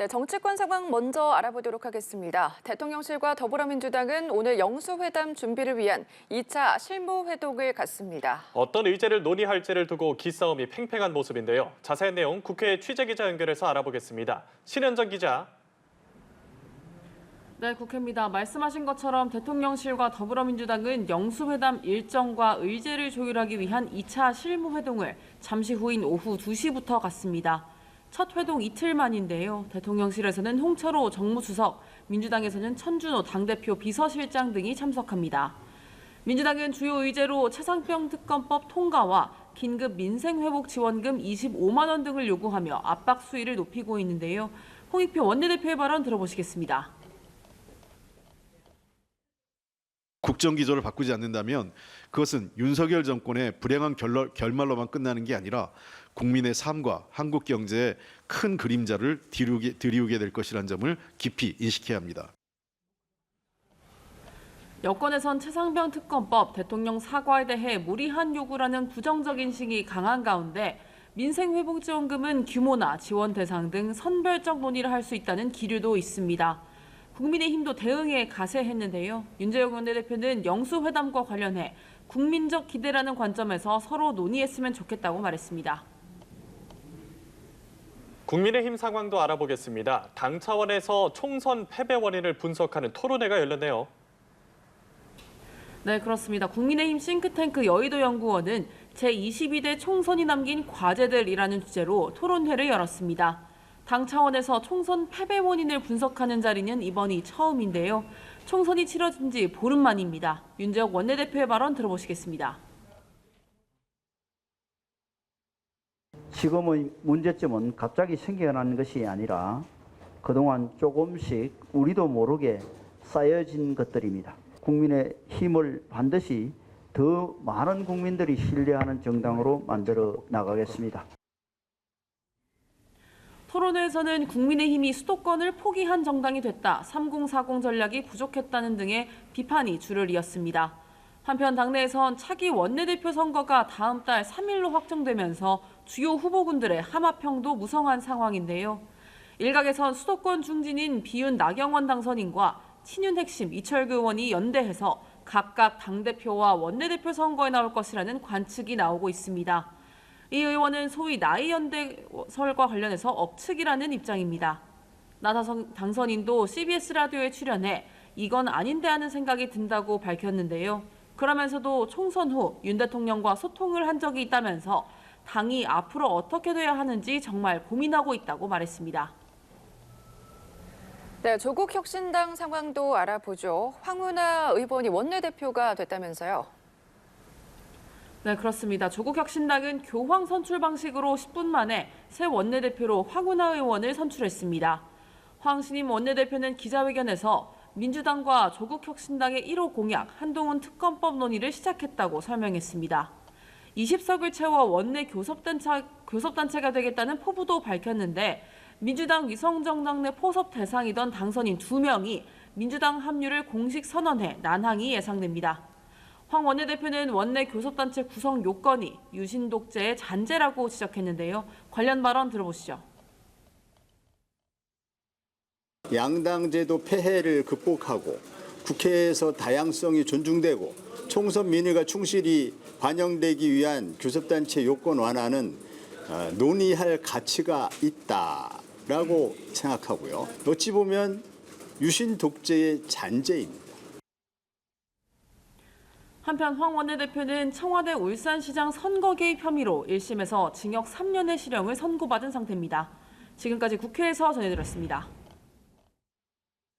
네, 정치권 상황 먼저 알아보도록 하겠습니다. 대통령실과 더불어민주당은 오늘 영수회담 준비를 위한 2차 실무회동을 갖습니다. 어떤 의제를 논의할지를 두고 기싸움이 팽팽한 모습인데요. 자세한 내용 국회 취재기자 연결해서 알아보겠습니다. 신현정 기자. 네, 국회입니다. 말씀하신 것처럼 대통령실과 더불어민주당은 영수회담 일정과 의제를 조율하기 위한 2차 실무회동을 잠시 후인 오후 2시부터 갖습니다. 첫 회동 이틀 만인데요. 대통령실에서는 홍철호 정무수석, 민주당에서는 천준호 당대표 비서실장 등이 참석합니다. 민주당은 주요 의제로 최상병 특검법 통과와 긴급 민생회복지원금 25만 원 등을 요구하며 압박 수위를 높이고 있는데요. 홍익표 원내대표의 발언 들어보시겠습니다. 국정기조를 바꾸지 않는다면 그것은 윤석열 정권의 불행한 결말로만 끝나는 게 아니라 국민의 삶과 한국 경제에 큰 그림자를 드리우게 될 것이라는 점을 깊이 인식해야 합니다. 여권에선 최상병 특검법, 대통령 사과에 대해 무리한 요구라는 부정적인 싱이 강한 가운데 민생회복지원금은 규모나 지원 대상 등 선별적 논의를 할 수 있다는 기류도 있습니다. 국민의힘도 대응에 가세했는데요. 윤재욱 원내대표는 영수회담과 관련해 국민적 기대라는 관점에서 서로 논의했으면 좋겠다고 말했습니다. 국민의힘 상황도 알아보겠습니다. 당 차원에서 총선 패배 원인을 분석하는 토론회가 열렸네요. 네, 그렇습니다. 국민의힘 싱크탱크 여의도연구원은 제22대 총선이 남긴 과제들이라는 주제로 토론회를 열었습니다. 당 차원에서 총선 패배 원인을 분석하는 자리는 이번이 처음인데요. 총선이 치러진 지 보름 만입니다. 윤재욱 원내대표의 발언 들어보시겠습니다. 지금의 문제점은 갑자기 생겨나는 것이 아니라 그동안 조금씩 우리도 모르게 쌓여진 것들입니다. 국민의 힘을 반드시 더 많은 국민들이 신뢰하는 정당으로 만들어 나가겠습니다. 토론회에서는 국민의힘이 수도권을 포기한 정당이 됐다, 3040 전략이 부족했다는 등의 비판이 줄을 이었습니다. 한편 당내에선 차기 원내대표 선거가 다음 달 3일로 확정되면서 주요 후보군들의 함합형도 무성한 상황인데요. 일각에선 수도권 중진인 비윤 나경원 당선인과 친윤 핵심 이철규 의원이 연대해서 각각 당대표와 원내대표 선거에 나올 것이라는 관측이 나오고 있습니다. 이 의원은 소위 나이연대설과 관련해서 억측이라는 입장입니다. 나 당선인도 CBS 라디오에 출연해 이건 아닌데 하는 생각이 든다고 밝혔는데요. 그러면서도 총선 후 윤 대통령과 소통을 한 적이 있다면서 당이 앞으로 어떻게 돼야 하는지 정말 고민하고 있다고 말했습니다. 네, 조국 혁신당 상황도 알아보죠. 황운하 의원이 원내대표가 됐다면서요. 네, 그렇습니다. 조국 혁신당은 교황 선출 방식으로 10분 만에 새 원내대표로 황운하 의원을 선출했습니다. 황 신임 원내대표는 기자회견에서 민주당과 조국 혁신당의 1호 공약 한동훈 특검법 논의를 시작했다고 설명했습니다. 20석을 채워 원내 교섭단체가 되겠다는 포부도 밝혔는데 민주당 위성정당 내 포섭 대상이던 당선인 2명이 민주당 합류를 공식 선언해 난항이 예상됩니다. 황 원내대표는 원내 교섭단체 구성 요건이 유신 독재의 잔재라고 지적했는데요. 관련 발언 들어보시죠. 양당제도 폐해를 극복하고 국회에서 다양성이 존중되고 총선 민의가 충실히 반영되기 위한 교섭단체 요건 완화는 논의할 가치가 있다라고 생각하고요. 어찌 보면 유신 독재의 잔재입니다. 한편 황 원내대표는 청와대 울산시장 선거 개입 혐의로 1심에서 징역 3년의 실형을 선고받은 상태입니다. 지금까지 국회에서 전해드렸습니다.